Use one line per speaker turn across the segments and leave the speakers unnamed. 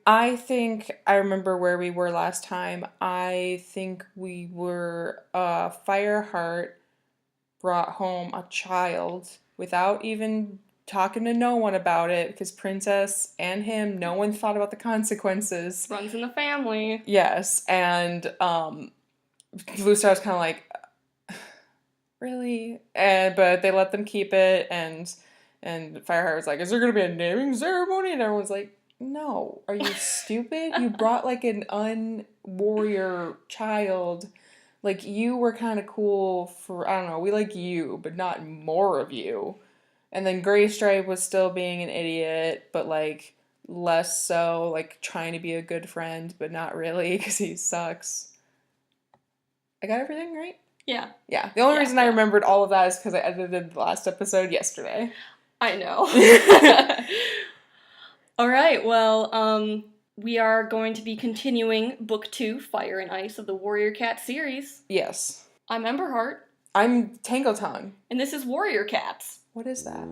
I think I remember where we were last time. I think we were Fireheart brought home a child without even talking to no one about it because Princess and him, no one thought about the consequences.
Runs in the family.
Yes, and Blue Star's kind of like, really? But they let them keep it, and Fireheart was like, is there going to be a naming ceremony? And everyone's like, no, are you stupid? You brought like an un-warrior child. Like, you were kind of cool for, I don't know, we like you, but not more of you. And then Graystripe was still being an idiot, but like less so, like trying to be a good friend, but not really because he sucks. I got everything right?
Yeah.
Yeah. The only reason I remembered all of that is because I edited the last episode yesterday.
I know. All right, well, we are going to be continuing Book 2, Fire and Ice of the Warrior Cat series.
Yes.
I'm Emberheart.
I'm Tangle Tongue.
And this is Warrior Cats.
What is that?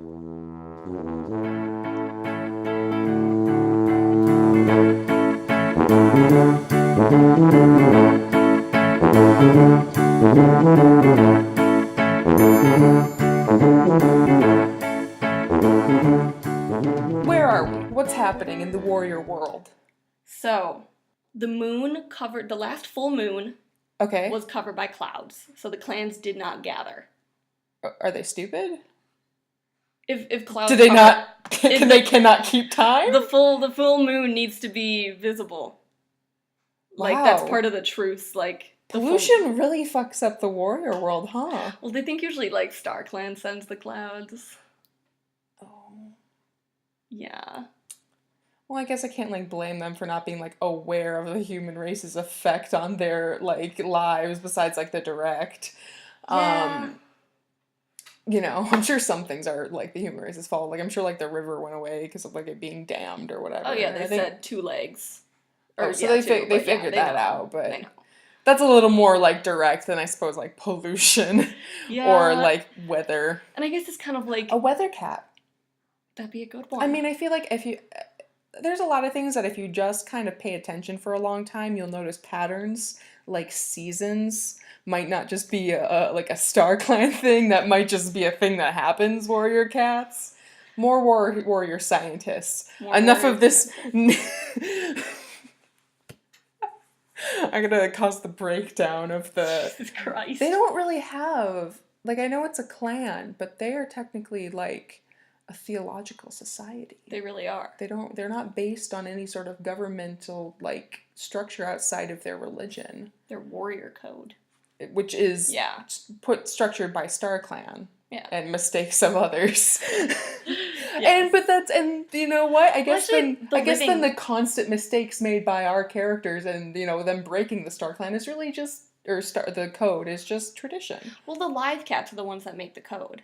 Where are we? What's happening in the warrior world?
So, the last full moon was covered by clouds, so the clans did not gather.
Are they stupid?
If clouds
they cannot keep time?
The full moon needs to be visible.
Wow.
Like, that's part of the truce, like...
Pollution really fucks up the warrior world, huh?
Well, they think usually, like, StarClan sends the clouds.
Oh.
Yeah.
Well, I guess I can't, like, blame them for not being, like, aware of the human race's effect on their, like, lives besides, like, the direct.
Yeah.
You know, I'm sure some things are, like, the human race's fault. Like, I'm sure, like, the river went away because of, like, it being dammed or whatever.
Oh, yeah, they said 2 legs.
So they figured that out, but...
They know.
That's a little more, like, direct than, I suppose, like, pollution.
Yeah.
Or, like, weather.
And I guess it's kind of like...
A weather cat.
That'd be a good one.
I mean, I feel like if you... There's a lot of things that if you just kind of pay attention for a long time, you'll notice patterns, like seasons. Might not just be like a StarClan thing. That might just be a thing that happens, warrior cats. More warrior scientists. Enough of this... I'm gonna cause the breakdown of the...
Jesus Christ.
They don't really have... Like, I know it's a clan, but they are technically, like, a theological society.
They really are.
They're not based on any sort of governmental, like, structure outside of their religion.
Their warrior code.
Which is structured by StarClan. Yeah. And mistakes of others. Yes. And you know what? I guess then the constant mistakes made by our characters and, you know, them breaking the StarClan is really just the code is just tradition.
Well, the live cats are the ones that make the code.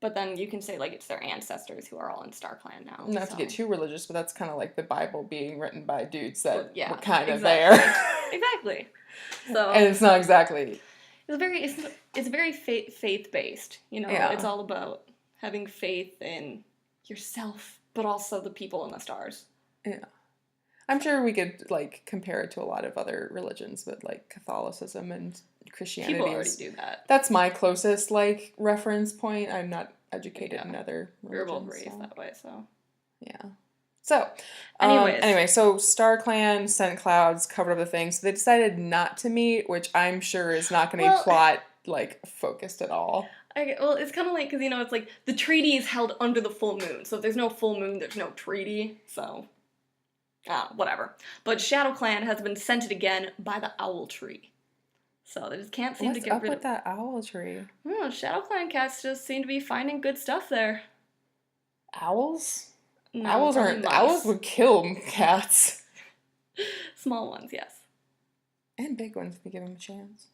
But then you can say, like, it's their ancestors who are all in StarClan now.
Not to get too religious, but that's kind of like the Bible being written by dudes that were kind of
exactly.
there.
Exactly. So
and it's not exactly...
It's very faith-based, you know? Yeah. It's all about having faith in yourself, but also the people in the stars.
Yeah. I'm sure we could, like, compare it to a lot of other religions, but, like, Catholicism and Christianity.
People already do that.
That's my closest, like, reference point. I'm not educated in other religions.
We're both raised that way, so.
Yeah. So, so StarClan sent clouds, covered up the thing, so they decided not to meet, which I'm sure is not going to be plot, like, focused at all.
Well, it's kind of like, because, you know, it's like, the treaty is held under the full moon, so if there's no full moon, there's no treaty, so... whatever. But ShadowClan has been scented again by the owl tree. So they just can't seem to get rid of...
What's up with that owl tree?
ShadowClan cats just seem to be finding good stuff there.
Owls?
No,
owls would kill cats.
Small ones, yes.
And big ones if you give them a chance.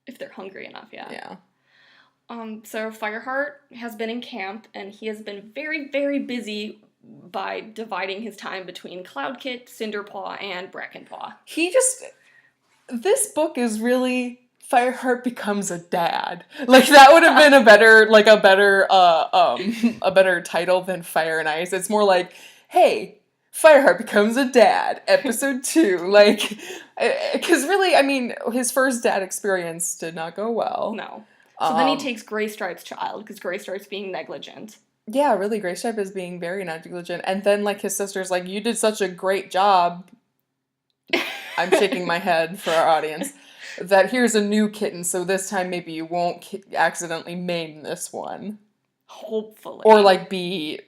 If they're hungry enough, yeah.
Yeah.
So Fireheart has been in camp, and he has been very, very busy by dividing his time between Cloudkit, Cinderpaw, and Brokenstar.
This book is really... Fireheart becomes a dad. Like, that would have been a better title than Fire and Ice. It's more like, hey, Fireheart becomes a dad, episode 2. Like, because really, I mean, his first dad experience did not go well.
No. So then he takes Graystripe's child, because Graystripe's being negligent.
Yeah, really, Graystripe is being very negligent. And then, like, his sister's like, you did such a great job. I'm shaking my head for our audience. That here's a new kitten, so this time maybe you won't accidentally maim this one.
Hopefully.
Or, like, be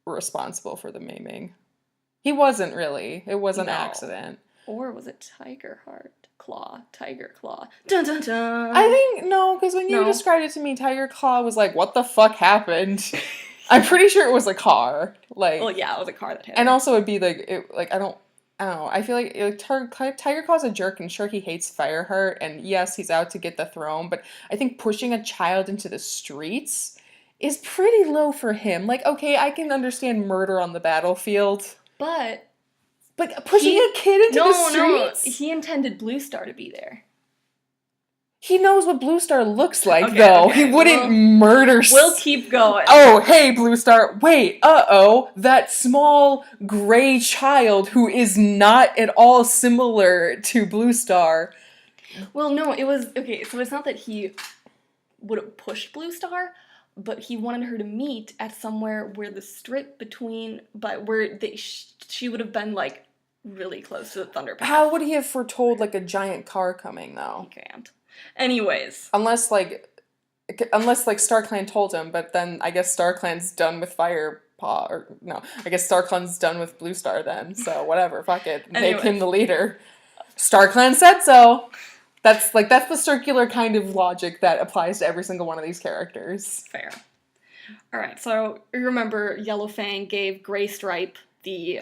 responsible for the maiming. He wasn't really. It was an accident.
Or was it Tigerclaw? Dun dun dun!
I think, no, because when you described it to me, Tigerclaw was like, what the fuck happened? I'm pretty sure it was a car. Like,
well, yeah, it was a car that hit
and
him.
also it'd be like, I don't know. I feel like Tigerclaw's a jerk, and sure, he hates Fireheart, and yes, he's out to get the throne, but I think pushing a child into the streets is pretty low for him. Like, okay, I can understand murder on the battlefield. But pushing a kid into the streets?
No, he intended Bluestar to be there.
He knows what Bluestar looks like, though. Okay. He wouldn't murder...
We'll keep going.
Oh, hey, Bluestar. Wait, uh-oh. That small gray child who is not at all similar to Bluestar.
Well, no, it was... Okay, so it's not that he would have pushed Bluestar, but he wanted her to meet at somewhere where the strip between... But where she would have been, like, really close to the Thunderpath.
How would he have foretold, like, a giant car coming, though?
He can't. Anyways.
Unless StarClan told him, but then I guess StarClan's done with Firepaw, or no, I guess StarClan's done with Bluestar then, so whatever, fuck it. Make him the leader. StarClan said so. That's the circular kind of logic that applies to every single one of these characters.
Fair. Alright, so remember Yellowfang gave Graystripe the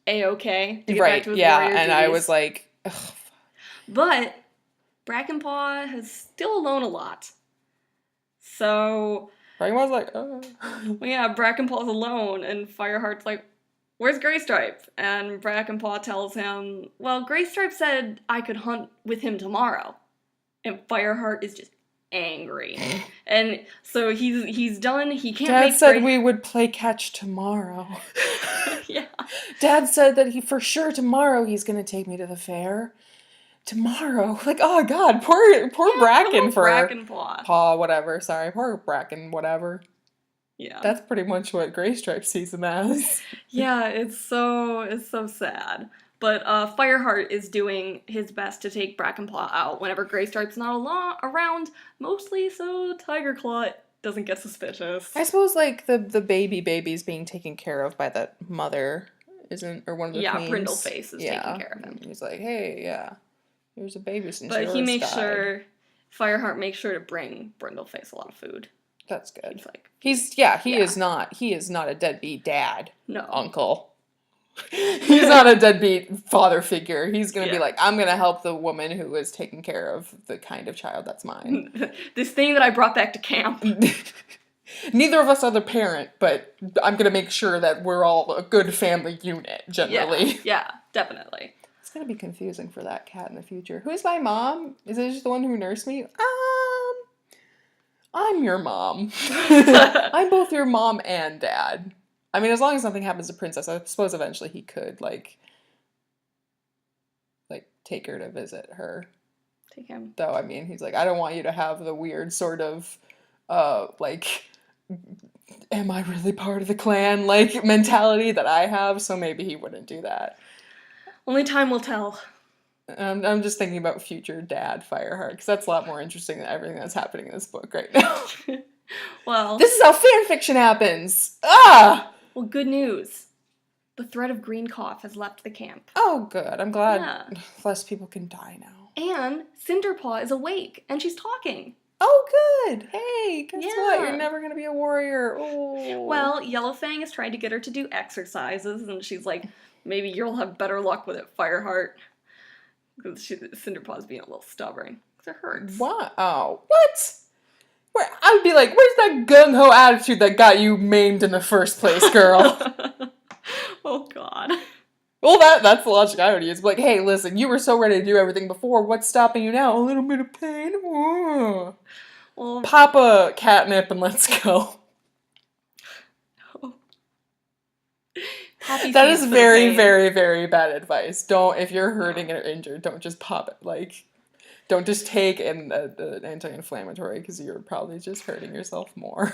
A-OK to get back to his warrior duties.
And I was like, ugh.
But Brokenstar is still alone a lot. So...
Brokenstar's like,
Well, yeah, Brokenstar's alone, and Fireheart's like, where's Graystripe? And Brokenstar tells him, well, Graystripe said I could hunt with him tomorrow. And Fireheart is just angry. And so he's done, he can't
Dad said we would play catch tomorrow.
Yeah.
Dad said that for sure tomorrow he's gonna take me to the fair. Tomorrow. Like, oh god, poor Bracken for
Brokenstar.
Whatever, sorry. Poor Bracken, whatever.
Yeah.
That's pretty much what Graystripe sees him as.
Yeah, it's so sad. But Fireheart is doing his best to take Brokenstar out whenever Graystripe's not around, mostly so Tigerclaw doesn't get suspicious.
I suppose, like, the baby's being taken care of by that mother, or one of the queens.
Brindleface is taking care of him.
He's like, hey, yeah. Here's a baby since
But he makes sure, Fireheart makes sure to bring Brindleface a lot of food.
That's good.
He's like...
He is not a deadbeat dad.
No.
Uncle. He's not a deadbeat father figure. He's gonna be like, I'm gonna help the woman who is taking care of the kind of child that's mine.
This thing that I brought back to camp.
Neither of us are the parent, but I'm gonna make sure that we're all a good family unit, generally.
Yeah, definitely.
It's gonna be confusing for that cat in the future. Who's my mom? Is it just the one who nursed me? I'm your mom. I'm both your mom and dad. I mean, as long as nothing happens to Princess, I suppose eventually he could, like take her to visit her.
Take him.
Though, I mean, he's like, I don't want you to have the weird sort of, am I really part of the clan, mentality that I have, so maybe he wouldn't do that.
Only time will tell.
I'm just thinking about future dad Fireheart, because that's a lot more interesting than everything that's happening in this book right now.
Well...
This is how fanfiction happens! Ah!
Well, good news. The threat of green cough has left the camp.
Oh, good. I'm glad less people can die now.
And Cinderpaw is awake, and she's talking.
Oh, good. Hey, guess what? You're never going to be a warrior. Oh.
Well, Yellowfang is trying to get her to do exercises, and she's like, maybe you'll have better luck with it, Fireheart. Because Cinderpaw's being a little stubborn. Because it hurts.
What? Oh, what? I would be like, where's that gung-ho attitude that got you maimed in the first place, girl?
Oh, God.
Well, that's the logic I would use. Like, hey, listen, you were so ready to do everything before. What's stopping you now? A little bit of pain? Well, pop a catnip and let's go.
Poppy's
That
hands
is
for the
very,
pain.
very, very bad advice. Don't, if you're hurting or injured, don't just pop it. Like, don't just take an anti-inflammatory because you're probably just hurting yourself more.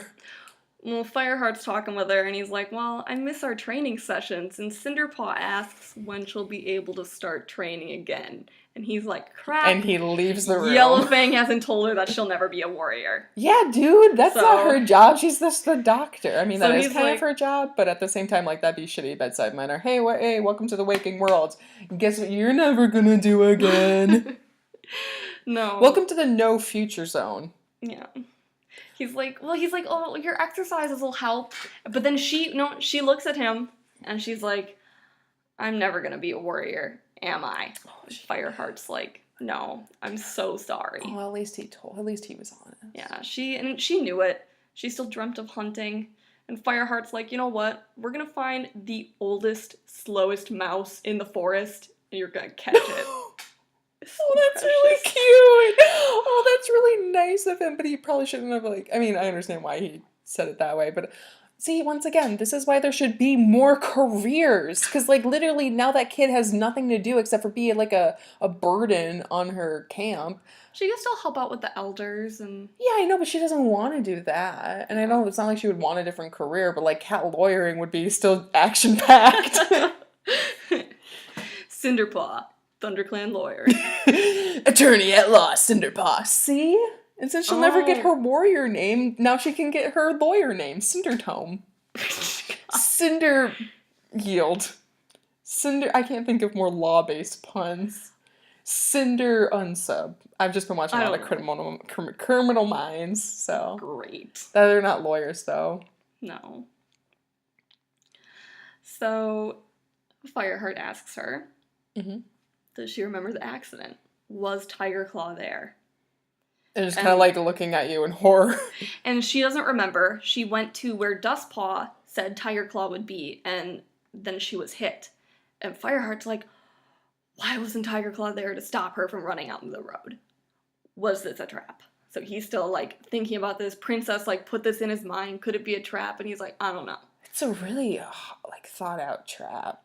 Well, Fireheart's talking with her, and he's like, well, I miss our training sessions. And Cinderpaw asks when she'll be able to start training again. And he's like, crap.
And he leaves the room.
Yellowfang hasn't told her that she'll never be a warrior.
Yeah, dude, that's not
So-
her job. She's just the doctor. I mean,
So
that is
he's
kind
like-
of her job, but at the same time, like, that'd be shitty bedside manner. Hey, hey, welcome to the waking world. Guess what you're never gonna do again?
No.
Welcome to the no future zone.
Yeah. He's like, oh, your exercises will help. But then she looks at him, and she's like, I'm never gonna be a warrior, am I? Fireheart's like, no, I'm so sorry.
Well, at least he was honest.
Yeah, she knew it. She still dreamt of hunting. And Fireheart's like, you know what? We're gonna find the oldest, slowest mouse in the forest, and you're gonna catch it.
Oh, that's really cute. Oh, that's really nice of him, but he probably shouldn't have, like, I mean, I understand why he said it that way, but see, once again, this is why there should be more careers, because, like, literally now that kid has nothing to do except for be, like, a burden on her camp.
She can still help out with the elders and...
Yeah, I know, but she doesn't want to do that, and I know it's not like she would want a different career, but, like, cat lawyering would be still action-packed.
Cinderpaw, ThunderClan lawyer.
Attorney at law, Cinderpaw. See? And since she'll never get
Oh.
her warrior name, now she can get her lawyer name, Cindertome. Cinder Yield. I can't think of more law-based puns. Cinder Unsub. I've just been watching a lot of Criminal Minds, so.
Great.
They're not lawyers, though.
No. So, Fireheart asks her, does she remember the accident? Was Tigerclaw there?
They're just kind of like looking at you in horror.
And she doesn't remember. She went to where Dustpaw said Tigerclaw would be, and then she was hit. And Fireheart's like, why wasn't Tigerclaw there to stop her from running out in the road? Was this a trap? So he's still, like, thinking about this. Princess, like, put this in his mind. Could it be a trap? And he's like, I don't know.
It's a really, like, thought-out trap.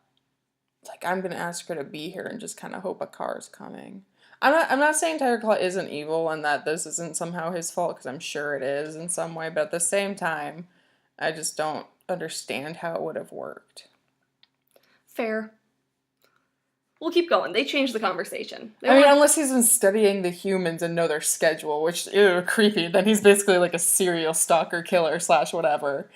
Like, I'm gonna ask her to be here and just kind of hope a car's coming. I'm not saying Tigerclaw isn't evil and that this isn't somehow his fault, because I'm sure it is in some way, but at the same time, I just don't understand how it would have worked.
Fair. We'll keep going. They changed the conversation.
I mean, unless he's been studying the humans and know their schedule, which, ew, creepy, then he's basically like a serial stalker killer / whatever.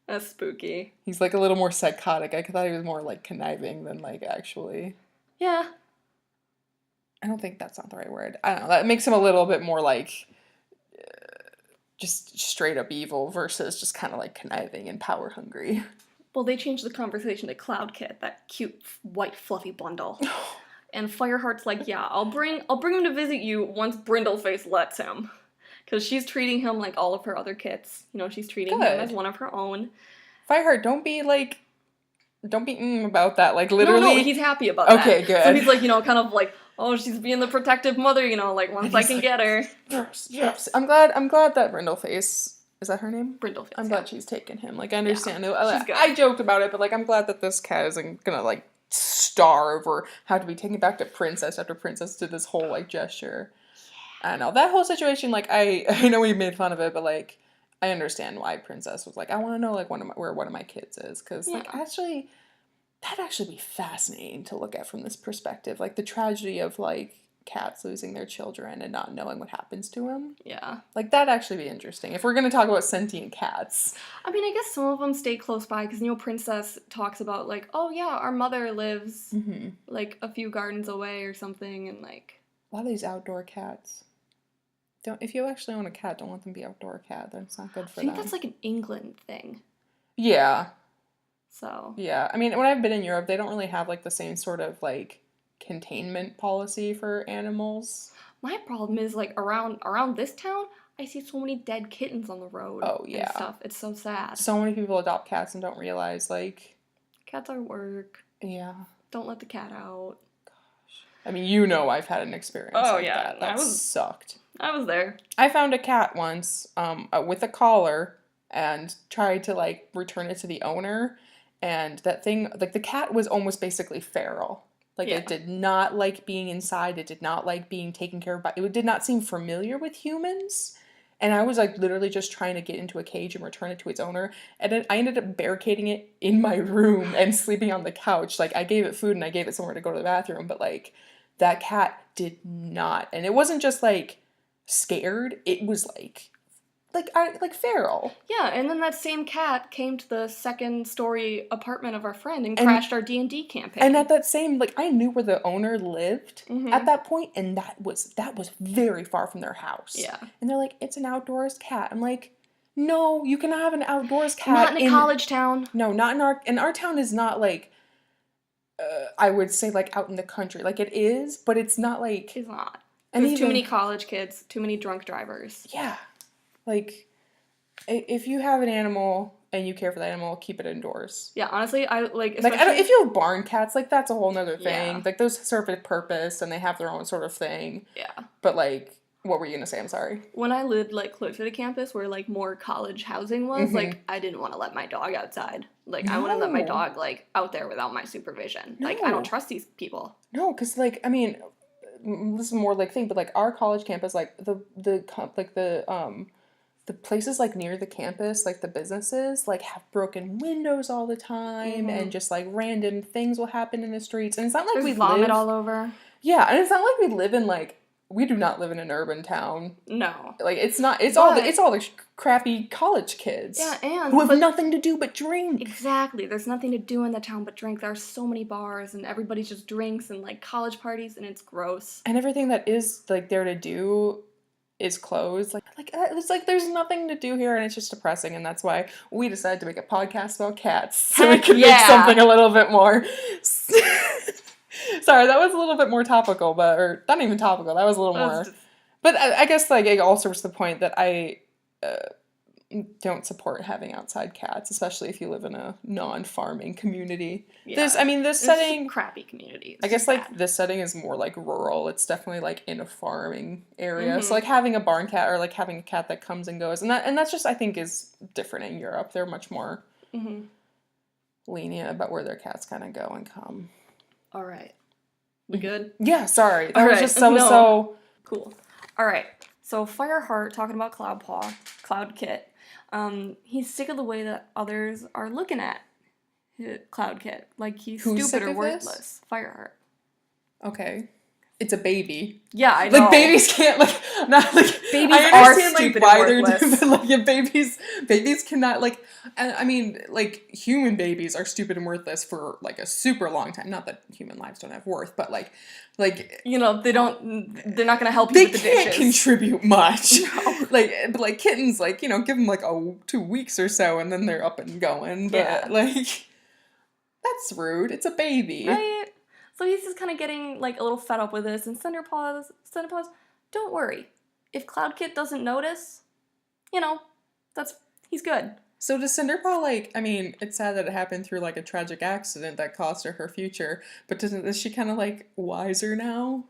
That's spooky.
He's like a little more psychotic. I thought he was more like conniving than like actually.
Yeah.
I don't think that's not the right word. I don't know. That makes him a little bit more like just straight up evil versus just kind of like conniving and power hungry.
Well, they changed the conversation to Cloudkit, that cute white fluffy bundle. And Fireheart's like, yeah, I'll bring him to visit you once Brindleface lets him. Because she's treating him like all of her other kits. You know, she's treating him as one of her own.
Fireheart, don't be about that. Like, literally.
No, he's happy about that.
Okay, good.
So he's like, you know, kind of like, oh, she's being the protective mother, you know, like, once I can get her.
Yes. I'm glad that Brindleface, is that her name?
Brindleface.
I'm glad she's taken him. Like, I understand.
Yeah, she's good.
I joked about it, but, like, I'm glad that this cat isn't gonna, like, starve or have to be taken back to Princess after Princess did this whole, like, gesture. I don't know. That whole situation, like, I know we made fun of it, but, like, I understand why Princess was like, I want to know, like, where one of my kids is. Because, like, actually, that'd actually be fascinating to look at from this perspective. Like, the tragedy of, like, cats losing their children and not knowing what happens to them.
Yeah.
Like, that'd actually be interesting. If we're going to talk about sentient cats.
I mean, I guess some of them stay close by, because, you know, Princess talks about, like, oh, yeah, our mother lives, like, a few gardens away or something, and, like...
A lot of these outdoor cats. If you actually own a cat, don't let them be outdoor cat. That's not good for them.
I think that's, like, an England thing.
Yeah.
So...
Yeah. I mean, when I've been in Europe, they don't really have, like, the same sort of, like, containment policy for animals.
My problem is, like, around this town, I see so many dead kittens on the road.
Oh, yeah.
And stuff. It's so sad.
So many people adopt cats and don't realize, like...
Cats are work.
Yeah.
Don't let the cat out.
I mean, you know I've had an experience like
yeah.
that. That sucked.
I was there.
I found a cat once with a collar and tried to, like, return it to the owner. And that thing, like, the cat was almost basically feral. Like,
Yeah.
it did not like being inside. It did not like being taken care of by, it did not seem familiar with humans. And I was, like, literally just trying to get into a cage and return it to its owner. And then I ended up barricading it in my room and sleeping on the couch. Like, I gave it food and I gave it somewhere to go to the bathroom. But, like, that cat did not. And it wasn't just, like, scared. It was, like feral.
Yeah, and then that same cat came to the second-story apartment of our friend and crashed our D&D campaign.
And at that same, like, I knew where the owner lived at that point, and that was very far from their house.
Yeah.
And they're like, it's an outdoors cat. I'm like, no, you cannot have an outdoors cat.
Not in a college town.
No, not in our town is not, like, I would say, like, out in the country. Like, it is, but it's not, like...
It's not. There's too many college kids, too many drunk drivers.
Yeah. Like, if you have an animal and you care for the animal, keep it indoors.
Yeah, honestly, I like.
Like, if you have barn cats, like, that's a whole nother thing.
Yeah.
Like, those serve a purpose and they have their own sort of thing.
Yeah.
But, like, what were you gonna say? I'm sorry.
When I lived, like, close to the campus where, like, more college housing was, like, I didn't want to let my dog outside. Like, I wouldn't let my dog, like, out there without my supervision.
No.
Like, I don't trust these people.
No, because, like, I mean, this is more, like, thing, but, like, our college campus, like, the places, like, near the campus, like, the businesses, like, have broken windows all the time, and just, like, random things will happen in the streets, and it's not like
There's vomit all over.
Yeah, and it's not like we live in, like, we do not live in an urban town.
No.
Like, it's all the crappy college kids.
Yeah, and...
who have nothing to do but drink.
Exactly. There's nothing to do in the town but drink. There are so many bars, and everybody just drinks, and, like, college parties, and it's gross.
And everything that is, like, there to do is closed. Like it's like there's nothing to do here, and it's just depressing, and that's why we decided to make a podcast about cats. So we could make something a little bit more... Sorry, that was a little bit more topical, or not even topical, that was a little more... But I guess, like, it all serves the point that I don't support having outside cats, especially if you live in a non-farming community.
Yeah.
This setting...
crappy community.
I guess, like, this setting is more, like, rural. It's definitely, like, in a farming area. So, like, having a barn cat or, like, having a cat that comes and goes. And that's just, I think, is different in Europe. They're much more lenient about where their cats kind of go and come.
All right. We good?
Yeah, sorry. That was just so...
Cool. All right. So Fireheart, talking about Cloudkit, he's sick of the way that others are looking at Cloudkit. Like, he's stupid or worthless. Fireheart.
Okay. It's a baby.
Yeah, I know.
Like, babies can't, like, not, like,
babies
I
are
understand,
stupid
like, why
and worthless.
they're like, yeah, babies cannot, like, I mean, like, human babies are stupid and worthless for, like, a super long time. Not that human lives don't have worth, but, like, you know,
they're not going to help you with the dishes.
They can't contribute much.
No.
But, like, kittens, like, you know, give them, like, 2 weeks or so, and then they're up and going. But, like, that's rude. It's a baby.
Right? So he's just kind of getting, like, a little fed up with this, and Cinderpaw's, don't worry. If Cloudkit doesn't notice, you know, he's good.
So does Cinderpaw, like, I mean, it's sad that it happened through, like, a tragic accident that cost her future, but is she kind of, like, wiser now?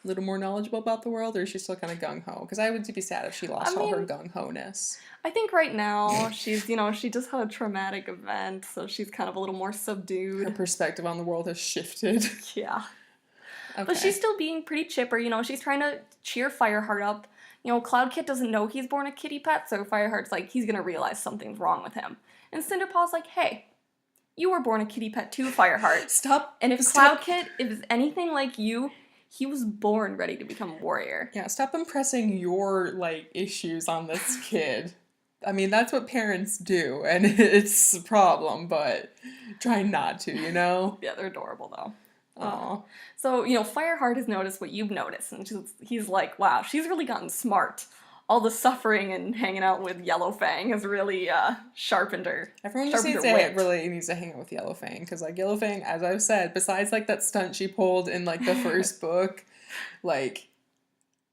A little more knowledgeable about the world, or is she still kind of gung-ho? Because I would be sad if she lost all her gung-ho-ness.
I think right now she's, you know, she just had a traumatic event, so she's kind of a little more subdued.
Her perspective on the world has shifted.
Yeah.
Okay.
But she's still being pretty chipper, you know, she's trying to cheer Fireheart up. You know, Cloudkit doesn't know he's born a kitty pet, so Fireheart's like, he's gonna realize something's wrong with him. And Cinderpaw's like, hey, you were born a kitty pet too, Fireheart.
Stop.
And if Cloudkit is anything like you, he was born ready to become a warrior.
Yeah, stop impressing your, like, issues on this kid. I mean, that's what parents do, and it's a problem, but try not to, you know?
Yeah, they're adorable, though.
Aw.
So, you know, Fireheart has noticed what you've noticed, and he's like, wow, she's really gotten smart. All the suffering and hanging out with Yellowfang has really sharpened her.
Everyone just needs to hang out with Yellowfang, because, like, Yellowfang, as I've said, besides, like, that stunt she pulled in, like, the first book, like,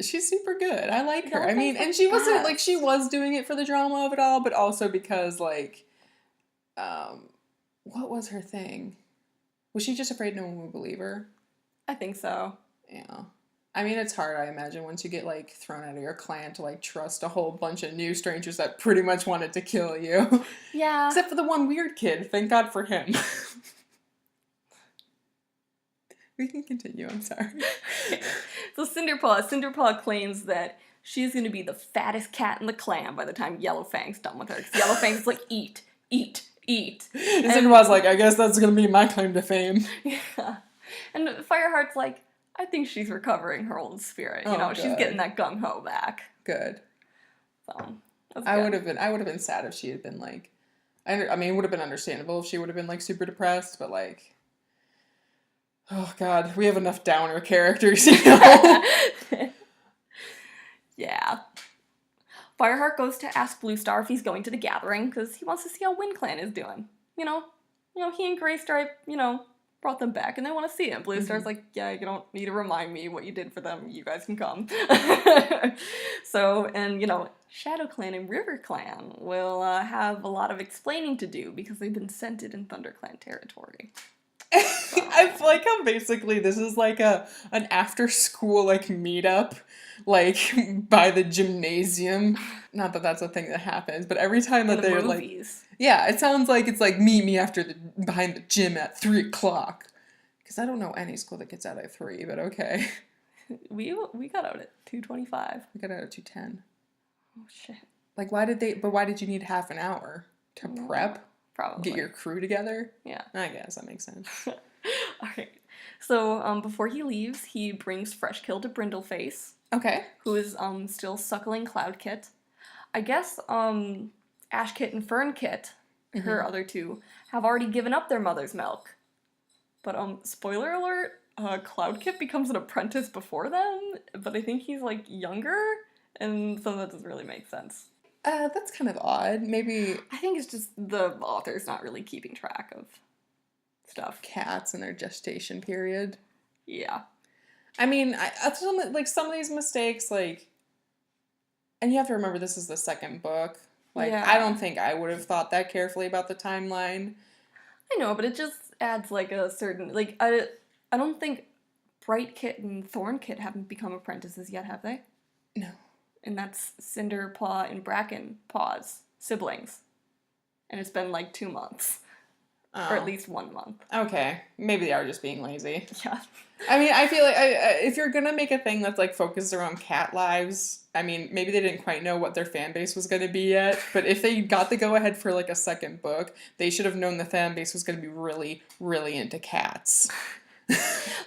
she's super good. I like her. I mean, and she wasn't, like, she was doing it for the drama of it all, but also because, like, what was her thing? Was she just afraid no one would believe her?
I think so.
Yeah. I mean, it's hard, I imagine, once you get, like, thrown out of your clan to, like, trust a whole bunch of new strangers that pretty much wanted to kill you.
Yeah.
Except for the one weird kid. Thank God for him. We can continue, I'm sorry.
So Cinderpaw claims that she's going to be the fattest cat in the clan by the time Yellowfang's done with her. Because Yellowfang's like, eat, eat, eat.
And Cinderpaw's like, I guess that's going to be my claim to fame.
Yeah. And Fireheart's like, I think she's recovering her old spirit. You know, she's getting that gung-ho back.
Good.
So,
I would have been sad if she had been like, I mean, it would have been understandable if she would have been like super depressed, but like, oh God, we have enough downer characters, you know?
Yeah. Fireheart goes to ask Bluestar if he's going to the gathering, because he wants to see how Wind Clan is doing. You know, he and Graystripe, brought them back, and they want to see him. Bluestar's like, yeah, you don't need to remind me what you did for them. You guys can come. So, and, Shadow Clan and River Clan will have a lot of explaining to do, because they've been scented in ThunderClan territory.
I like how basically this is like an after school like meetup like by the gymnasium. Not that that's a thing that happens, but every time that they're
movies.
Like, yeah, it sounds like it's like meet me behind the gym at 3:00. Because I don't know any school that gets out at 3, but okay.
We got out at 2:25.
We got out at 2:10.
Oh shit.
Like why did you need half an hour to prep?
Probably.
Get your crew together?
Yeah.
I guess that makes sense.
Alright. So, before he leaves, he brings Freshkill to Brindleface.
Okay.
Who is, still suckling Cloudkit. I guess, Ashkit and Fernkit, her other two, have already given up their mother's milk. But, spoiler alert, Cloudkit becomes an apprentice before them, but I think he's, like, younger, and so that doesn't really make sense.
That's kind of odd. Maybe...
I think it's just the author's not really keeping track of stuff.
Cats and their gestation period.
Yeah.
I mean, some of these mistakes, like... And you have to remember this is the second book. Like, yeah. I don't think I would have thought that carefully about the timeline.
I know, but it just adds, like, a certain... Like, I don't think Brightkit and Thornkit haven't become apprentices yet, have they?
No.
And that's Cinderpaw and Brackenpaw's siblings. And it's been like 2 months. Oh. Or at least 1 month.
Okay. Maybe they are just being lazy.
Yeah.
I mean, I feel like if you're gonna make a thing that's like focused around cat lives, I mean, maybe they didn't quite know what their fan base was gonna be yet, but if they got the go-ahead for like a second book, they should have known the fan base was gonna be really, really into cats.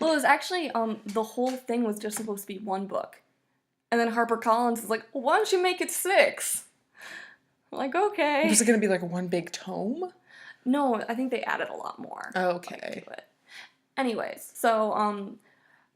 Well, it was actually, the whole thing was just supposed to be 1 book. And then HarperCollins is like, why don't you make it 6? I'm like, okay.
Was it going to be like 1 big tome?
No, I think they added a lot more.
Okay.
To it. Anyways, so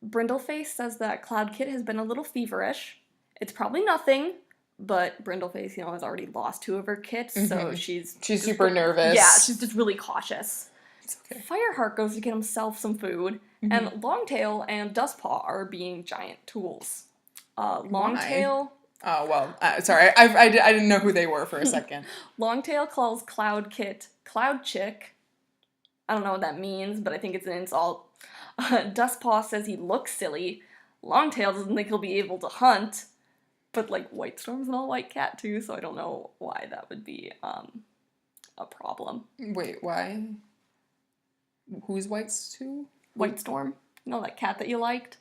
Brindleface says that Cloudkit has been a little feverish. It's probably nothing, but Brindleface, has already lost 2 of her kits, so she's
super nervous.
Yeah, she's just really cautious.
It's okay.
Fireheart goes to get himself some food, and Longtail and Dustpaw are being giant tools. Longtail...
Oh, well, sorry, I didn't know who they were for a second.
Longtail calls Cloudkit Cloud Chick. I don't know what that means, but I think it's an insult. Dustpaw says he looks silly. Longtail doesn't think he'll be able to hunt. But, like, Whitestorm's an all-white cat, too, so I don't know why that would be, a problem.
Wait, why? Who's Whitestorm?
Whitestorm. You know that cat that you liked?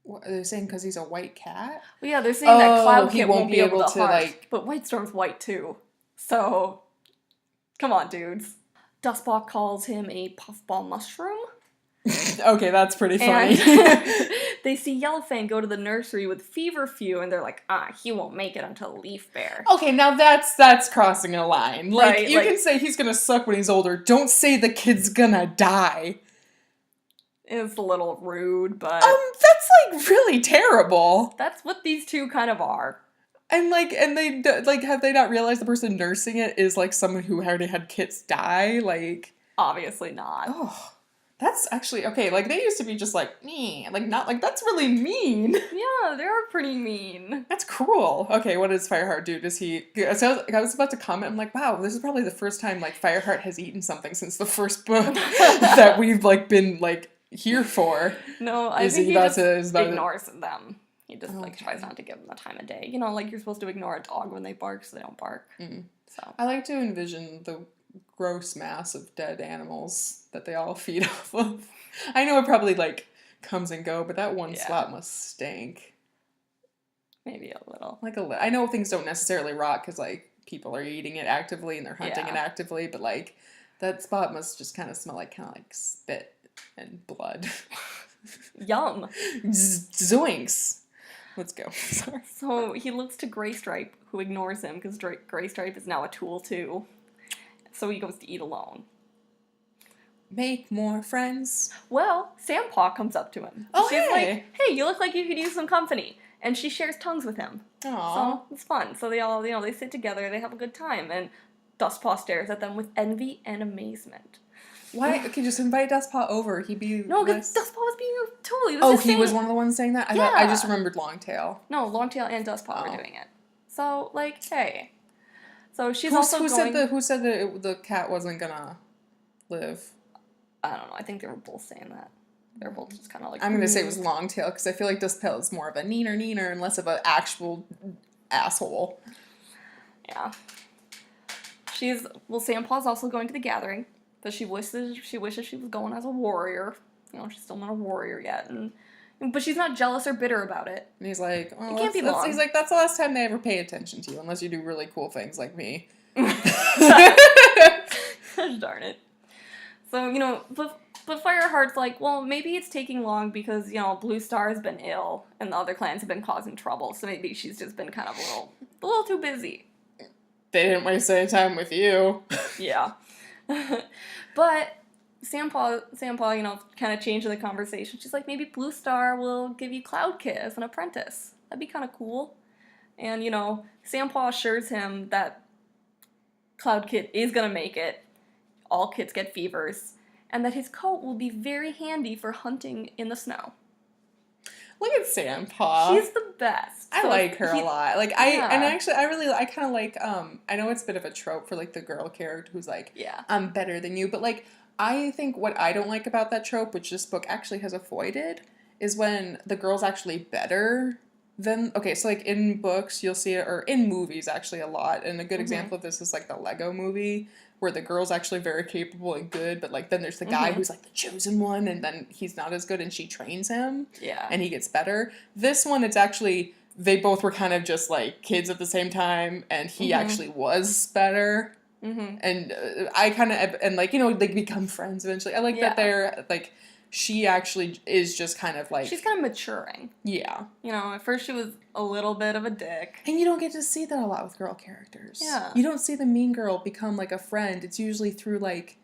What, are they saying because he's a white cat?
Well, yeah, they're saying that Cloudkit
won't be able to
hunt,
like...
But Whitestorm's white, too. So, come on, dudes. Dustpaw calls him a puffball mushroom.
Okay, that's pretty funny.
They see Yellowfang go to the nursery with Feverfew, and they're like, he won't make it until Leaf Bear.
Okay, now that's crossing a line. Like,
right,
you can say he's gonna suck when he's older. Don't say the kid's gonna die.
It's a little rude, but...
That's, like, really terrible.
That's what these two kind of are.
And have they not realized the person nursing it is, like, someone who already had kids die? Like...
Obviously not.
Oh, that's actually... Okay, like, they used to be just, like, meh. Like, not, like, that's really mean.
Yeah, they're pretty mean.
That's cruel. Okay, what does Fireheart do? Does he... So I was about to comment, I'm like, wow, this is probably the first time, like, Fireheart has eaten something since the first book that we've, like, been, like... here for?
No, I
Is
think
he
he
about
just
to- is about to-
ignores them. He just like
Okay.
tries not to give them the time of day. You know, like you're supposed to ignore a dog when they bark so they don't bark. So
I like to envision the gross mass of dead animals that they all feed off of. I know it probably like comes and go, but that one
Yeah.
spot must stink.
maybe a little.
Like I know things don't necessarily rot because like people are eating it actively and they're hunting it
Yeah.
actively, but like that spot must just kind of smell like spit and blood.
Yum.
Zoinks. Let's go. Sorry.
So he looks to Graystripe, who ignores him because Graystripe is now a tool too. So he goes to eat alone.
Make more friends.
Well, Sandpaw comes up to him.
Oh,
She's
hey.
like, "Hey, you look like you could use some company." And she shares tongues with him.
Aww.
So it's fun. So they all, they sit together, they have a good time, and Dustpaw stares at them with envy and amazement.
Why? Okay, just invite Dustpaw over. He'd be
No, because
nice.
Dustpaw was being a tool. He was
Oh,
just
he
saying...
was one of the ones saying that? I thought I just
Yeah.
remembered Longtail.
No, Longtail and Dustpaw were doing it. So, like, hey. So she's
who
also
said
going...
who said that the cat wasn't gonna live?
I don't know. I think they were both saying that. They're both just kind of like...
I'm gonna say it was Longtail because I feel like Dustpaw is more of a neener and less of an actual asshole.
Yeah. Sandpaw's also going to the gathering, but she wishes she was going as a warrior. You know, she's still not a warrior yet, but she's not jealous or bitter about it.
And he's like, oh,
It can't be long.
He's like, that's the last time they ever pay attention to you, unless you do really cool things like me.
Darn it. So, but Fireheart's like, well, maybe it's taking long because, Blue Star has been ill and the other clans have been causing trouble, so maybe she's just been kind of a little too busy.
They didn't waste any time with you.
Yeah. But Sandpaw, kind of changed the conversation. She's like, maybe Blue Star will give you Cloudkit as an apprentice. That'd be kind of cool. And, Sandpaw assures him that Cloudkit is going to make it. All kits get fevers. And that his coat will be very handy for hunting in the snow.
Look at Sandpaw.
She's the best.
I like her a lot. Like
Yeah.
I kind of like I know it's a bit of a trope for like the girl character who's like,
Yeah.
I'm better than you, but like I think what I don't like about that trope, which this book actually has avoided, is when the girl's actually better than so like in books you'll see it, or in movies actually a lot, and a good example of this is like the Lego movie, where the girl's actually very capable and good, but like then there's the guy who's like the chosen one, and then he's not as good and she trains him.
Yeah.
And he gets better. This one, it's actually, they both were kind of just like kids at the same time, and he actually was better. And I kind of, and like, they become friends eventually. I like that they're like, she actually is just kind of like...
She's kind of maturing.
Yeah.
At first she was a little bit of a dick.
And you don't get to see that a lot with girl characters.
Yeah.
You don't see the mean girl become like a friend. It's usually through like,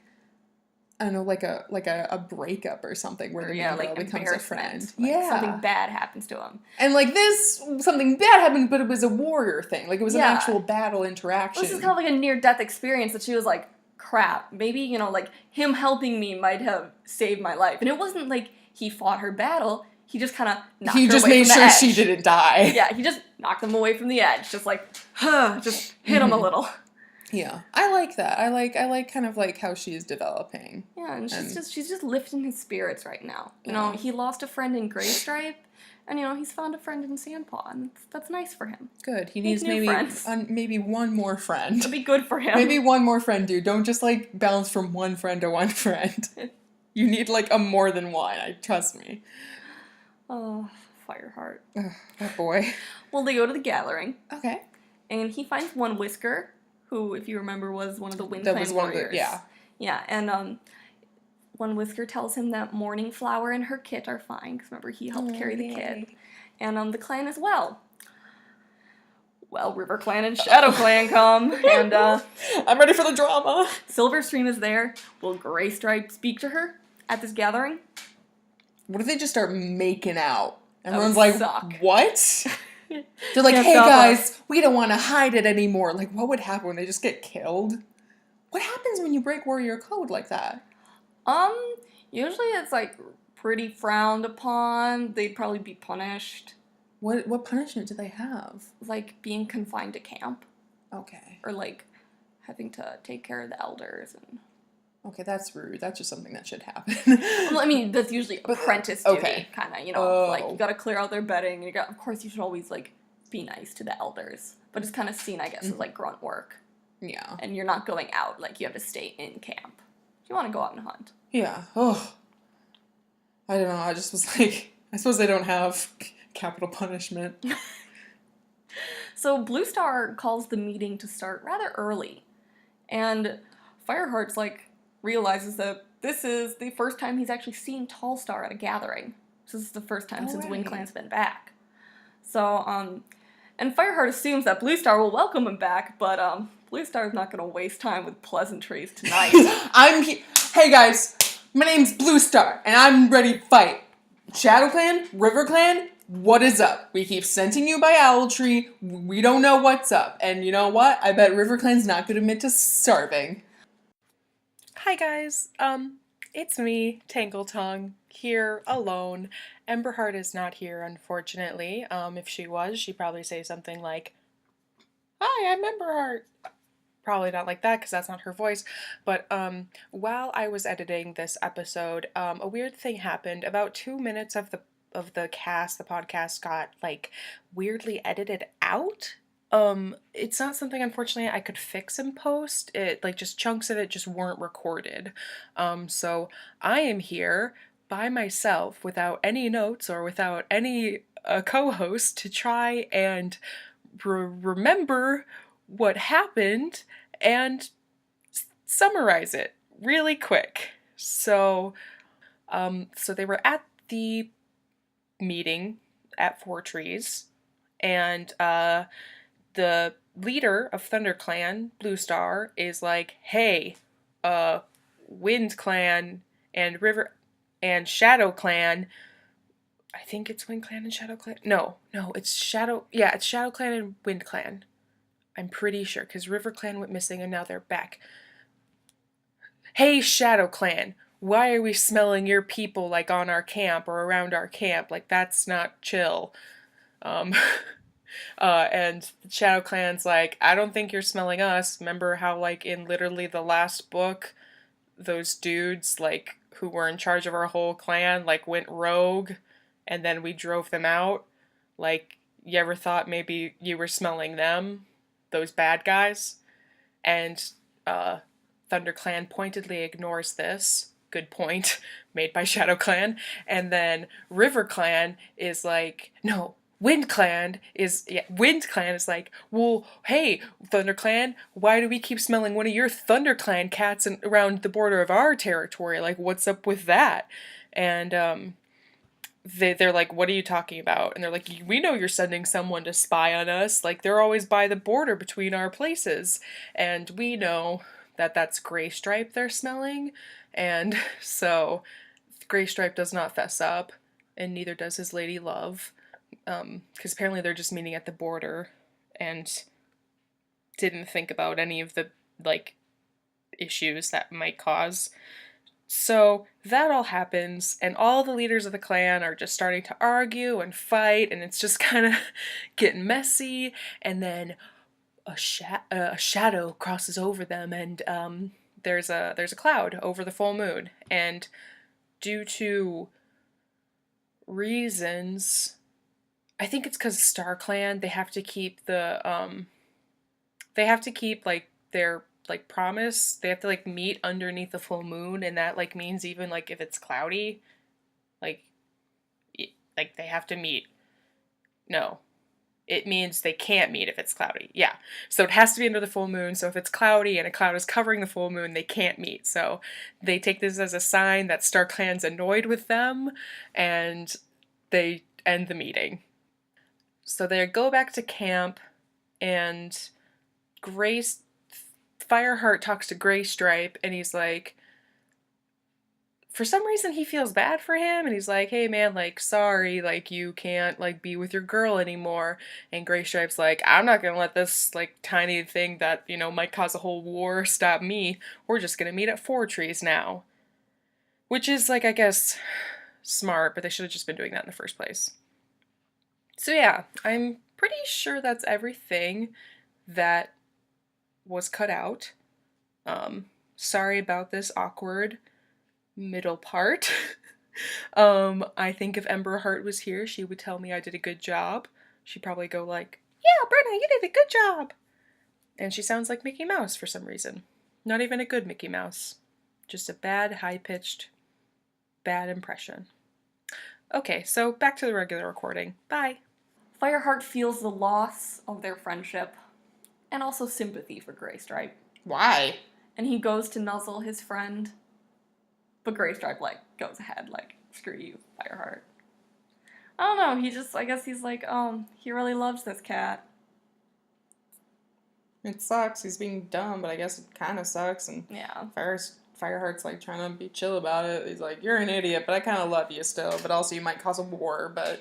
I don't know, like a breakup or something where the mean girl becomes a friend.
Like something bad happens to him.
And like this, something bad happened, but it was a warrior thing. Like it was an actual battle interaction.
This is kind of like a near-death experience that she was like, crap, maybe, like, him helping me might have saved my life. And it wasn't like he fought her battle. He just kind of knocked her away from the edge. He just made sure
she didn't die.
Yeah, he just knocked them away from the edge. Just like, just hit him a little.
Yeah, I like that. I like kind of like how she is developing.
Yeah, and she's just lifting his spirits right now. He lost a friend in Graystripe, and he's found a friend in Sandpaw, and that's nice for him.
Good. He needs maybe one more friend.
It'd be good for him.
Maybe one more friend, dude. Don't just like bounce from one friend to one friend. You need like a more than one. Trust me.
Oh, Fireheart.
That boy.
Well, they go to the gathering.
Okay.
And he finds one Whisker, who, if you remember, was one of the Wind Clan warriors.
Yeah.
Yeah, and one Whisker tells him that Morning Flower and her kit are fine, because remember, he helped carry the kit. And the clan as well. Well, River Clan and Shadow Clan come, and
I'm ready for the drama.
Silverstream is there. Will Graystripe speak to her at this gathering?
What if they just start making out? Everyone's like, what? They're like, hey guys, we don't want to hide it anymore. Like, what would happen when they just get killed? What happens when you break warrior code like that?
Usually it's like pretty frowned upon. They'd probably be punished.
What punishment do they have?
Like being confined to camp.
Okay.
Or like having to take care of the elders and
Okay, that's rude. That's just something that should happen.
Well, I mean, that's usually apprentice duty,
okay.
kind of, you know, it's like,
Oh.
you gotta clear out their bedding, and of course, you should always, like, be nice to the elders, but it's kind of seen, I guess, as, like, grunt work.
Yeah.
And you're not going out, like, you have to stay in camp. You want to go out and hunt.
Yeah. Oh. I don't know, I just was like, I suppose they don't have capital punishment.
So Bluestar calls the meeting to start rather early, and Fireheart's, like, realizes that this is the first time he's actually seen Tallstar at a gathering. So this is the first time since WindClan's been back. So, and Fireheart assumes that Bluestar will welcome him back, but, Bluestar's not gonna waste time with pleasantries tonight.
Hey guys, my name's Bluestar, and I'm ready to fight. Shadow Clan, River Clan, what is up? We keep sending you by Owltree, we don't know what's up. And you know what? I bet River Clan's not gonna admit to starving.
Hi guys, it's me, Tangletongue, here alone. Emberheart is not here, unfortunately. If she was, she'd probably say something like, "Hi, I'm Emberheart." Probably not like that, because that's not her voice. But while I was editing this episode, a weird thing happened. About 2 minutes of the podcast got, like, weirdly edited out. It's not something, unfortunately, I could fix in post. It, like, just chunks of it just weren't recorded. So I am here by myself without any notes or without any co-host to try and remember what happened and summarize it really quick. So they were at the meeting at Four Trees, and the leader of ThunderClan, Bluestar, is like, "Hey, Wind Clan and River and Shadow Clan." I think it's Wind Clan and Shadow Clan. No, it's Shadow. Yeah, it's Shadow Clan and Wind Clan. I'm pretty sure, because River Clan went missing and now they're back. "Hey, Shadow Clan, why are we smelling your people, like, on our camp or around our camp? Like, that's not chill." And Shadow Clan's like, "I don't think you're smelling us. Remember how, like, in literally the last book, those dudes, like, who were in charge of our whole clan, like, went rogue, and then we drove them out? Like, you ever thought maybe you were smelling them? Those bad guys?" And ThunderClan pointedly ignores this. Good point made by Shadow Clan. And then River Clan is like, "No, Wind Clan is like, well, hey, ThunderClan, why do we keep smelling one of your ThunderClan cats around the border of our territory? Like, what's up with that?" And they're like, "What are you talking about?" And they're like, "We know you're sending someone to spy on us. Like, they're always by the border between our places. And we know that that's Graystripe they're smelling." And so Graystripe does not fess up, and neither does his lady love. Because apparently they're just meeting at the border and didn't think about any of the, like, issues that might cause. So that all happens, and all the leaders of the clan are just starting to argue and fight, and it's just kind of getting messy, and then a shadow crosses over them, and there's a cloud over the full moon, and due to reasons, I think it's because Star Clan, they have to keep like their, like, promise. They have to, like, meet underneath the full moon, and that, like, means even, like, if it's cloudy, like they have to meet. No, it means they can't meet if it's cloudy. Yeah, so it has to be under the full moon. So if it's cloudy and a cloud is covering the full moon, they can't meet. So they take this as a sign that Star Clan's annoyed with them, and they end the meeting. So they go back to camp, and Fireheart talks to Graystripe, and he's like, for some reason he feels bad for him, and he's like, "Hey man, like, sorry, like, you can't, like, be with your girl anymore." And Graystripe's like, "I'm not gonna let this, like, tiny thing that, you know, might cause a whole war stop me. We're just gonna meet at Four Trees now." Which is, like, I guess, smart, but they should have just been doing that in the first place. So yeah, I'm pretty sure that's everything that was cut out. Sorry about this awkward middle part. I think if Ember Heart was here, she would tell me I did a good job. She'd probably go like, yeah, Brenna, you did a good job. And she sounds like Mickey Mouse for some reason. Not even a good Mickey Mouse. Just a bad, high-pitched, bad impression. Okay, so back to the regular recording. Bye.
Fireheart feels the loss of their friendship and also sympathy for Graystripe.
Why?
And he goes to nuzzle his friend. But Graystripe, like, goes ahead, like, screw you, Fireheart. I don't know, I guess he's like, he really loves this cat.
It sucks. He's being dumb, but I guess it kind of sucks. And
Yeah.
Fireheart's like trying to be chill about it. He's like, you're an idiot, but I kind of love you still. But also, you might cause a war. But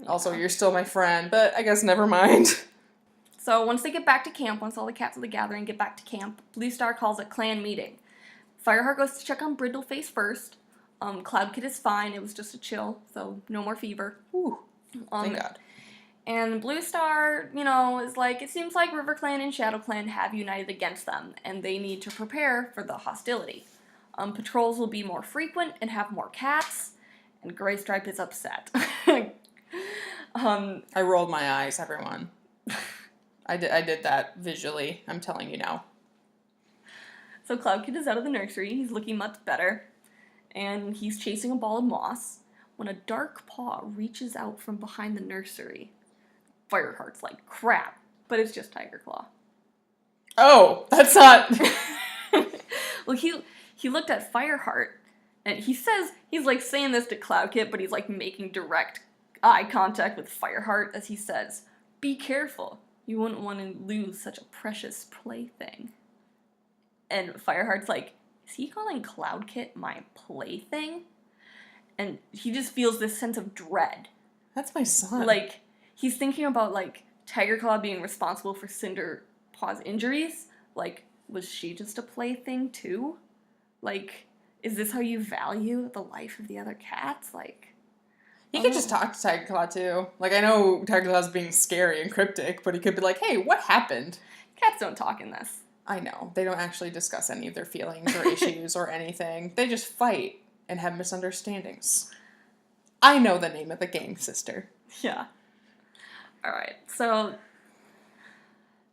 also, you're still my friend. But I guess never mind.
So once they get back to camp, once all the cats of the gathering get back to camp, Bluestar calls a clan meeting. Fireheart goes to check on Brindleface first. Cloudkit is fine. It was just a chill, so no more fever.
Whew. Thank God.
And Bluestar, is like, it seems like RiverClan and ShadowClan have united against them, and they need to prepare for the hostility. Patrols will be more frequent and have more cats, and Graystripe is upset.
I rolled my eyes, everyone. I did that visually. I'm telling you now.
So Cloudkit is out of the nursery. He's looking much better, and he's chasing a ball of moss when a dark paw reaches out from behind the nursery. Fireheart's like, crap, but it's just Tigerclaw.
Oh, that's not...
Well, he looked at Fireheart, and he says, he's like saying this to Cloudkit, but he's like making direct eye contact with Fireheart as he says, be careful, you wouldn't want to lose such a precious plaything. And Fireheart's like, is he calling Cloudkit my plaything? And he just feels this sense of dread.
That's my son.
Like, he's thinking about, like, Tigerclaw being responsible for Cinderpaw's injuries. Like, was she just a plaything, too? Like, is this how you value the life of the other cats? Like...
He could just talk to Tigerclaw, too. Like, I know Tigerclaw's being scary and cryptic, but he could be like, hey, what happened?
Cats don't talk in this.
I know. They don't actually discuss any of their feelings or issues or anything. They just fight and have misunderstandings. I know the name of the gang, sister.
Yeah. Alright, so...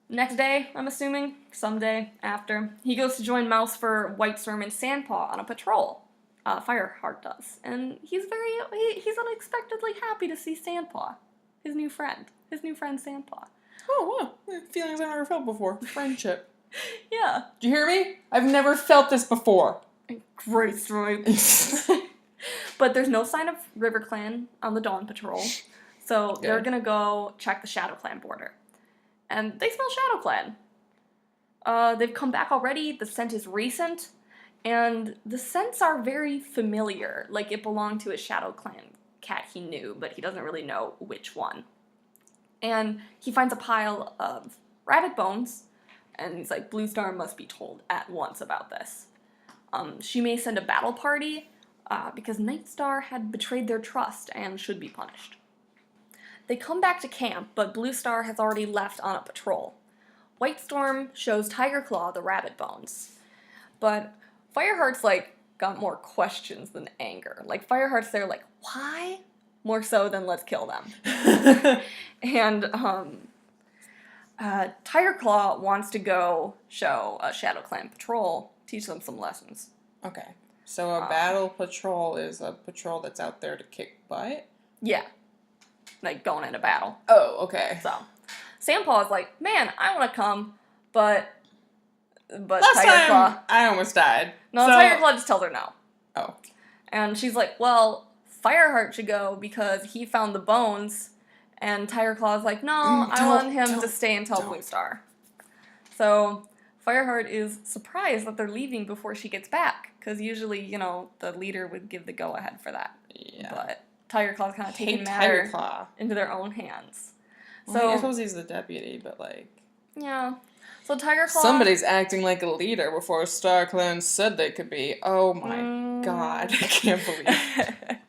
Next day, I'm assuming, someday after, he goes to join Mouse for Whitestorm and Sandpaw on a patrol. Fireheart does. And he's unexpectedly happy to see Sandpaw. His new friend Sandpaw.
Oh, wow. Feelings I've never felt before. Friendship.
Yeah.
Do you hear me? I've never felt this before.
Graystripe. But there's no sign of RiverClan on the Dawn Patrol. So they're gonna go check the ShadowClan border. And they smell ShadowClan. They've come back already. The scent is recent. And the scents are very familiar. Like it belonged to a ShadowClan cat he knew, but he doesn't really know which one. And he finds a pile of rabbit bones. And he's like, Bluestar must be told at once about this. She may send a battle party because Nightstar had betrayed their trust and should be punished. They come back to camp, but Bluestar has already left on a patrol. Whitestorm shows Tigerclaw the rabbit bones. But Fireheart's like, got more questions than anger. Like, Fireheart's there like, why? More so than let's kill them. And, Tigerclaw wants to go show a ShadowClan patrol, teach them some lessons.
Okay. So a battle patrol is a patrol that's out there to kick butt?
Yeah. Like, going into battle.
Oh, okay.
So, Sandpaw is like, man, I want to come, but
Last
Tigerclaw...
time, I almost died.
No,
so...
Tigerclaw just tells her no.
Oh.
And she's like, well, Fireheart should go because he found the bones. And Tigerclaw's like, no, I want him to stay and tell Bluestar. So Fireheart is surprised that they're leaving before she gets back. Because usually, the leader would give the go-ahead for that.
Yeah.
But Tigerclaw's kind of taking matter into their own hands.
Well, I suppose he's the deputy, but
yeah. So Tigerclaw...
Somebody's acting like a leader before StarClan said they could be. Oh my god, I can't believe it.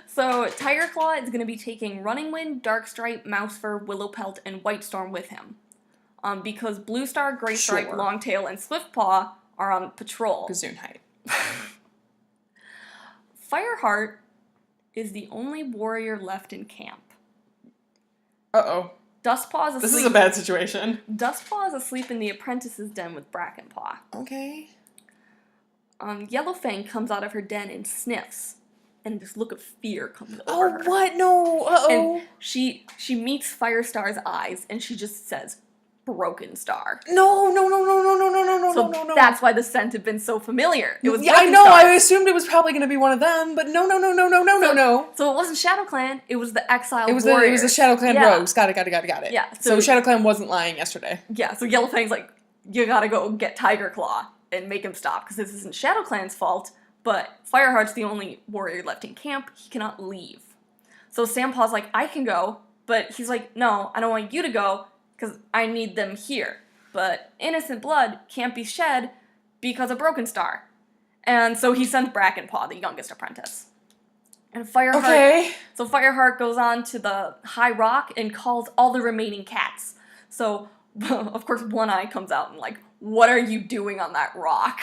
So, Tigerclaw is going to be taking Running Wind, Darkstripe, Mousefur, Willowpelt, and Whitestorm with him. Because Bluestar, Graystripe, Longtail, and Swiftpaw are on patrol.
Gesundheit.
Fireheart is the only warrior left in camp.
Uh-oh.
Dustpaw is asleep.
This is a bad situation.
Dustpaw is asleep in the apprentice's den with Brackenpaw.
Okay.
Yellowfang comes out of her den and sniffs, and this look of fear comes over her.
Oh, what? No. Uh-oh.
And she meets Firestar's eyes, and she just says, Brokenstar.
No.
So that's why the scent had been so familiar. It was
Yeah, I
Brokenstar.
know. I assumed it was probably going to be one of them, but no.
So it wasn't ShadowClan, it was the exiled
It was
warriors.
the ShadowClan
Yeah.
rogues. Got it.
Yeah.
So ShadowClan wasn't lying yesterday.
Yeah, so Yellowfang's like, you gotta go get Tigerclaw and make him stop, because this isn't ShadowClan's fault, but Fireheart's the only warrior left in camp. He cannot leave. So Sandpaw's like, I can go, but he's like, no, I don't want you to go, because I need them here. But innocent blood can't be shed because of Brokenstar. And so he sends Brackenpaw, the youngest apprentice. And Fireheart...
Okay.
So Fireheart goes on to the high rock and calls all the remaining cats. So, of course, One Eye comes out and like, what are you doing on that rock?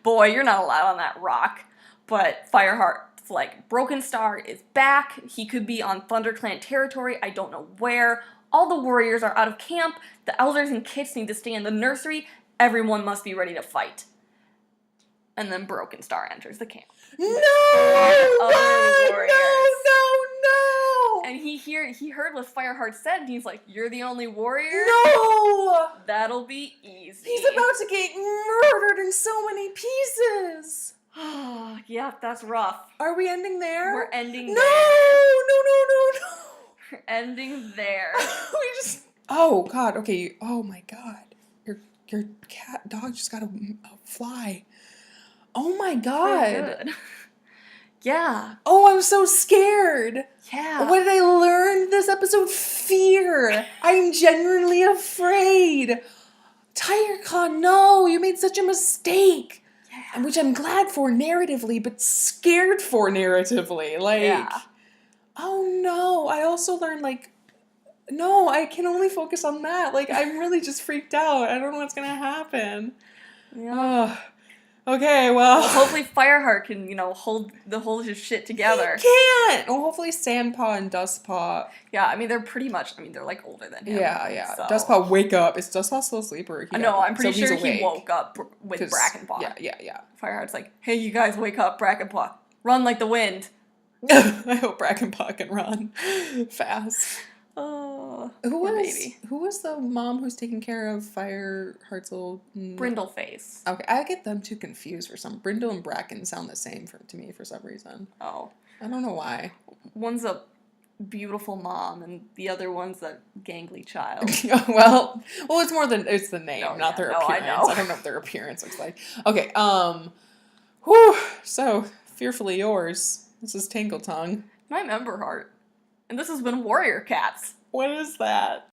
Boy, you're not allowed on that rock. But Fireheart's like, Brokenstar is back. He could be on ThunderClan territory. I don't know where. All the warriors are out of camp. The elders and kids need to stay in the nursery. Everyone must be ready to fight. And then Brokenstar enters the camp.
No!
Warriors.
No!
And he heard what Fireheart said, and he's like, you're the only warrior?
No!
That'll be easy.
He's about to get murdered in so many pieces.
Yeah, that's rough.
Are we ending there?
We're ending
No!
there.
No!
We're ending there.
We just... Oh, God. Okay. Oh, my God. Your dog just got a fly. Oh, my God.
Good. Yeah.
Oh, I'm so scared.
Yeah.
What did I learn this episode? Fear. I'm genuinely afraid. Tigerclaw, no, you made such a mistake.
Yeah.
Which I'm glad for narratively, but scared for narratively. Like,
Yeah.
oh no. I also learned, like, no, I can only focus on that. Like, I'm really just freaked out. I don't know what's gonna happen.
Yeah.
Okay, well.
Hopefully Fireheart can, hold his shit together.
He can't! Well, hopefully Sandpaw and Dustpaw.
Yeah, I mean, they're pretty much, they're, like, older than him.
Yeah.
So.
Dustpaw, wake up. Is Dustpaw still asleep or he
No, I'm pretty
so he's
sure he
awake?
woke up with Brackenpaw.
Yeah.
Fireheart's like, hey, you guys, wake up, Brackenpaw. Run like the wind.
I hope Brackenpaw can run fast.
Oh,
Who
baby.
was the mom who's taking care of Fireheart's old...
Brindleface.
Okay, I get them too confused for some... Brindle and Bracken sound the same to me for some reason.
Oh.
I don't know why.
One's a beautiful mom, and the other one's a gangly child.
well, it's more than... It's the name,
No,
not
yeah,
their
no, I
appearance.
know.
I don't know what their appearance looks like. Okay, whew, so, Fearfully Yours. This is Tinkle Tongue.
And I'm Emberheart. And this has been Warrior Cats.
What is that?